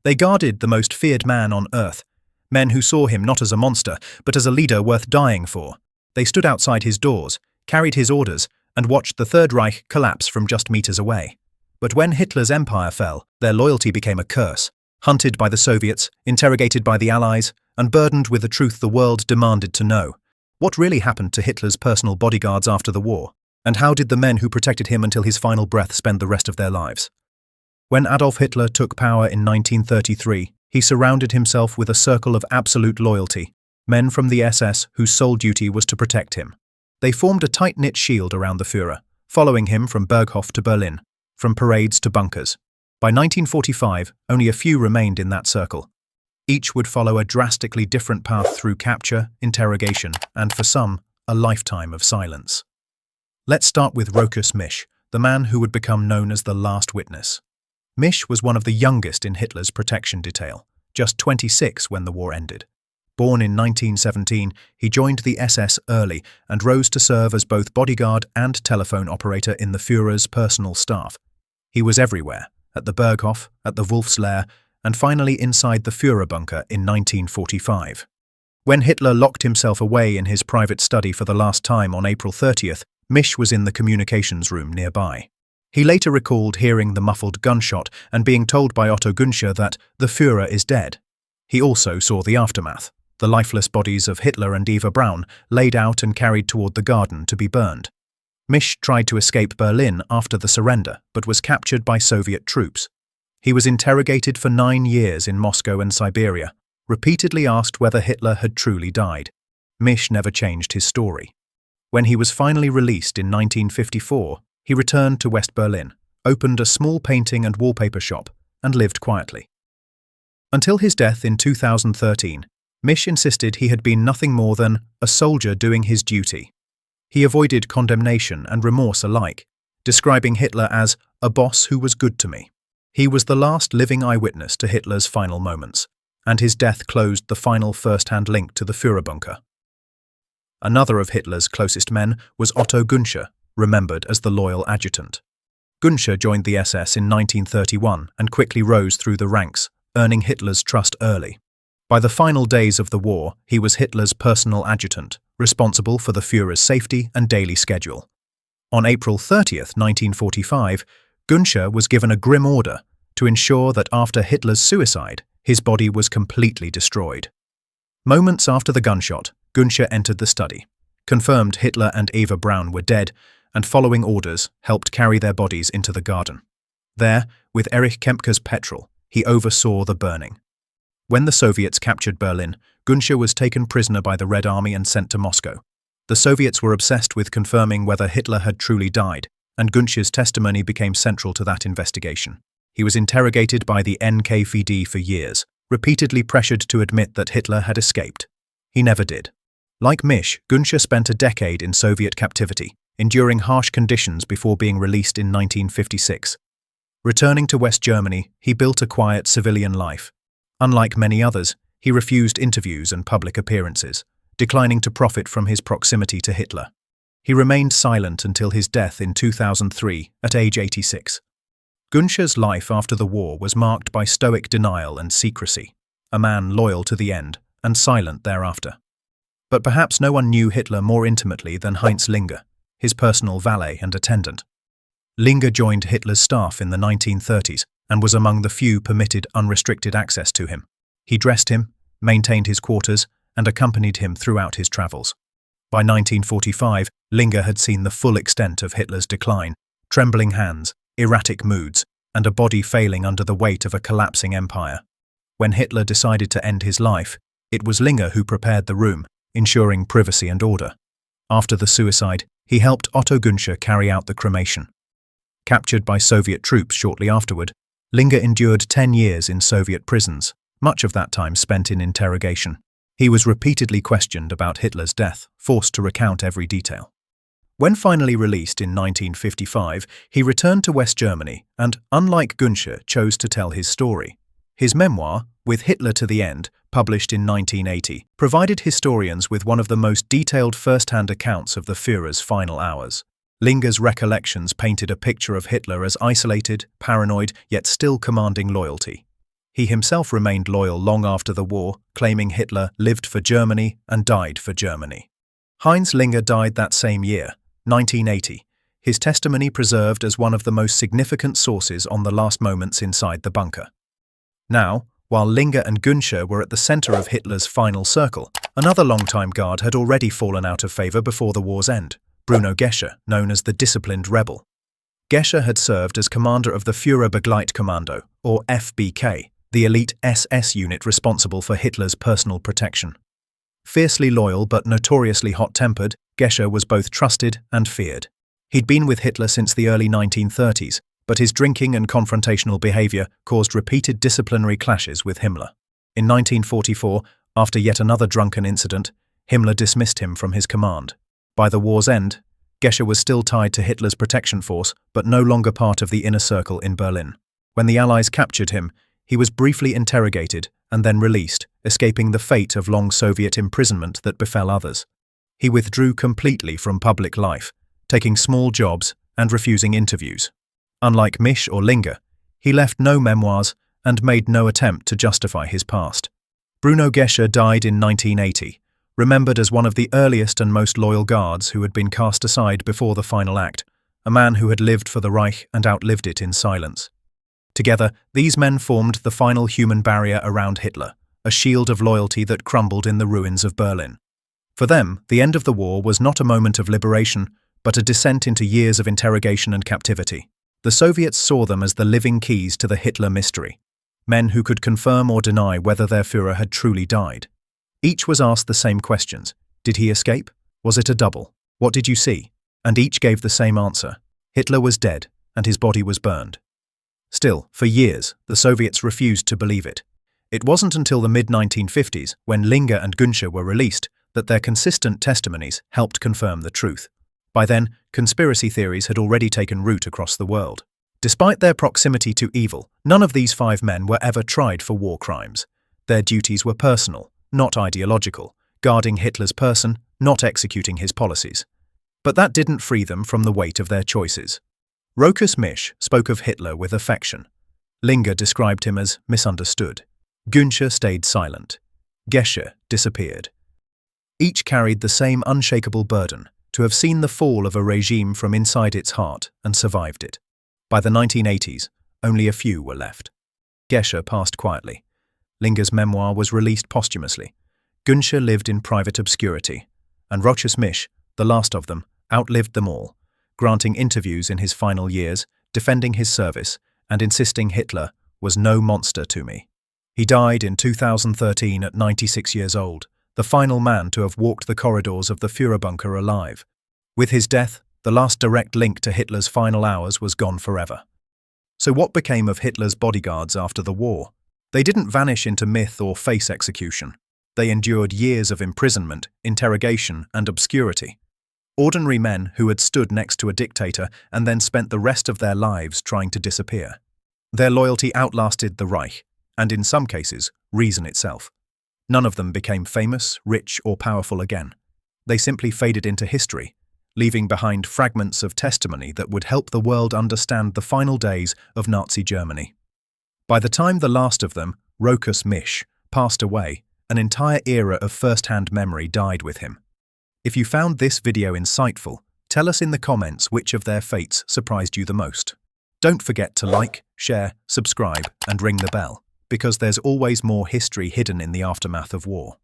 They guarded the most feared man on earth, men who saw him not as a monster, but as a leader worth dying for. They stood outside his doors, carried his orders, and watched the Third Reich collapse from just meters away. But when Hitler's empire fell, their loyalty became a curse. Hunted by the Soviets, interrogated by the Allies, and burdened with the truth the world demanded to know. What really happened to Hitler's personal bodyguards after the war? And how did the men who protected him until his final breath spend the rest of their lives? When Adolf Hitler took power in 1933, he surrounded himself with a circle of absolute loyalty, men from the SS whose sole duty was to protect him. They formed a tight-knit shield around the Führer, following him from Berghof to Berlin, from parades to bunkers. By 1945, only a few remained in that circle. Each would follow a drastically different path through capture, interrogation, and for some, a lifetime of silence. Let's start with Rochus Misch, the man who would become known as the last witness. Misch was one of the youngest in Hitler's protection detail, just 26 when the war ended. Born in 1917, he joined the SS early and rose to serve as both bodyguard and telephone operator in the Führer's personal staff. He was everywhere, at the Berghof, at the Wolf's Lair, and finally inside the Führerbunker in 1945. When Hitler locked himself away in his private study for the last time on April 30th, Misch was in the communications room nearby. He later recalled hearing the muffled gunshot and being told by Otto Günsche that the Führer is dead. He also saw the aftermath, the lifeless bodies of Hitler and Eva Braun laid out and carried toward the garden to be burned. Misch tried to escape Berlin after the surrender, but was captured by Soviet troops. He was interrogated for 9 years in Moscow and Siberia, repeatedly asked whether Hitler had truly died. Misch never changed his story. When he was finally released in 1954, he returned to West Berlin, opened a small painting and wallpaper shop, and lived quietly. Until his death in 2013, Misch insisted he had been nothing more than a soldier doing his duty. He avoided condemnation and remorse alike, describing Hitler as a boss who was good to me. He was the last living eyewitness to Hitler's final moments, and his death closed the final first-hand link to the Führerbunker. Another of Hitler's closest men was Otto Günsche, remembered as the loyal adjutant. Günsche joined the SS in 1931 and quickly rose through the ranks, earning Hitler's trust early. By the final days of the war, he was Hitler's personal adjutant, responsible for the Führer's safety and daily schedule. On April 30th, 1945, Günsche was given a grim order to ensure that after Hitler's suicide, his body was completely destroyed. Moments after the gunshot, Günsche entered the study, confirmed Hitler and Eva Braun were dead, and following orders, helped carry their bodies into the garden. There, with Erich Kempke's petrol, he oversaw the burning. When the Soviets captured Berlin, Günsche was taken prisoner by the Red Army and sent to Moscow. The Soviets were obsessed with confirming whether Hitler had truly died, and Günsche's testimony became central to that investigation. He was interrogated by the NKVD for years, repeatedly pressured to admit that Hitler had escaped. He never did. Like Misch, Günsche spent a decade in Soviet captivity, enduring harsh conditions before being released in 1956. Returning to West Germany, he built a quiet civilian life. Unlike many others, he refused interviews and public appearances, declining to profit from his proximity to Hitler. He remained silent until his death in 2003 at age 86. Günsche's life after the war was marked by stoic denial and secrecy, a man loyal to the end and silent thereafter. But perhaps no one knew Hitler more intimately than Heinz Linge, his personal valet and attendant. Linge joined Hitler's staff in the 1930s and was among the few permitted unrestricted access to him. He dressed him, maintained his quarters, and accompanied him throughout his travels. By 1945, Linge had seen the full extent of Hitler's decline, trembling hands, erratic moods, and a body failing under the weight of a collapsing empire. When Hitler decided to end his life, it was Linge who prepared the room, ensuring privacy and order. After the suicide, he helped Otto Günsche carry out the cremation. Captured by Soviet troops shortly afterward, Linge endured 10 years in Soviet prisons, much of that time spent in interrogation. He was repeatedly questioned about Hitler's death, forced to recount every detail. When finally released in 1955, he returned to West Germany and, unlike Günsche, chose to tell his story. His memoir, With Hitler to the End, published in 1980, provided historians with one of the most detailed first-hand accounts of the Führer's final hours. Linge's recollections painted a picture of Hitler as isolated, paranoid, yet still commanding loyalty. He himself remained loyal long after the war, claiming Hitler lived for Germany and died for Germany. Heinz Linge died that same year, 1980, his testimony preserved as one of the most significant sources on the last moments inside the bunker. Now, while Linge and Günsche were at the center of Hitler's final circle, another longtime guard had already fallen out of favor before the war's end, Bruno Gesche, known as the disciplined rebel. Gesche had served as commander of the Führerbunker, or FBK, the elite SS unit responsible for Hitler's personal protection. Fiercely loyal but notoriously hot-tempered, Gesche was both trusted and feared. He'd been with Hitler since the early 1930s, but his drinking and confrontational behavior caused repeated disciplinary clashes with Himmler. In 1944, after yet another drunken incident, Himmler dismissed him from his command. By the war's end, Gesche was still tied to Hitler's protection force, but no longer part of the inner circle in Berlin. When the Allies captured him, he was briefly interrogated and then released, escaping the fate of long Soviet imprisonment that befell others. He withdrew completely from public life, taking small jobs and refusing interviews. Unlike Misch or Linge, he left no memoirs and made no attempt to justify his past. Bruno Gesche died in 1980, remembered as one of the earliest and most loyal guards who had been cast aside before the final act, a man who had lived for the Reich and outlived it in silence. Together, these men formed the final human barrier around Hitler, a shield of loyalty that crumbled in the ruins of Berlin. For them, the end of the war was not a moment of liberation, but a descent into years of interrogation and captivity. The Soviets saw them as the living keys to the Hitler mystery, men who could confirm or deny whether their Führer had truly died. Each was asked the same questions. Did he escape? Was it a double? What did you see? And each gave the same answer. Hitler was dead, and his body was burned. Still, for years, the Soviets refused to believe it. It wasn't until the mid-1950s, when Linge and Günsche were released, that their consistent testimonies helped confirm the truth. By then, conspiracy theories had already taken root across the world. Despite their proximity to evil, none of these 5 men were ever tried for war crimes. Their duties were personal, not ideological, guarding Hitler's person, not executing his policies. But that didn't free them from the weight of their choices. Rochus Misch spoke of Hitler with affection. Linge described him as misunderstood. Günsche stayed silent. Gesche disappeared. Each carried the same unshakable burden, to have seen the fall of a regime from inside its heart and survived it. By the 1980s, only a few were left. Gesche passed quietly. Linge's memoir was released posthumously. Günsche lived in private obscurity, and Rochus Misch, the last of them, outlived them all, granting interviews in his final years, defending his service, and insisting Hitler was no monster to me. He died in 2013 at 96 years old, the final man to have walked the corridors of the Führerbunker alive. With his death, the last direct link to Hitler's final hours was gone forever. So what became of Hitler's bodyguards after the war? They didn't vanish into myth or face execution. They endured years of imprisonment, interrogation, and obscurity. Ordinary men who had stood next to a dictator and then spent the rest of their lives trying to disappear. Their loyalty outlasted the Reich, and in some cases, reason itself. None of them became famous, rich, or powerful again. They simply faded into history, leaving behind fragments of testimony that would help the world understand the final days of Nazi Germany. By the time the last of them, Rochus Misch, passed away, an entire era of first-hand memory died with him. If you found this video insightful, tell us in the comments which of their fates surprised you the most. Don't forget to like, share, subscribe, and ring the bell, because there's always more history hidden in the aftermath of war.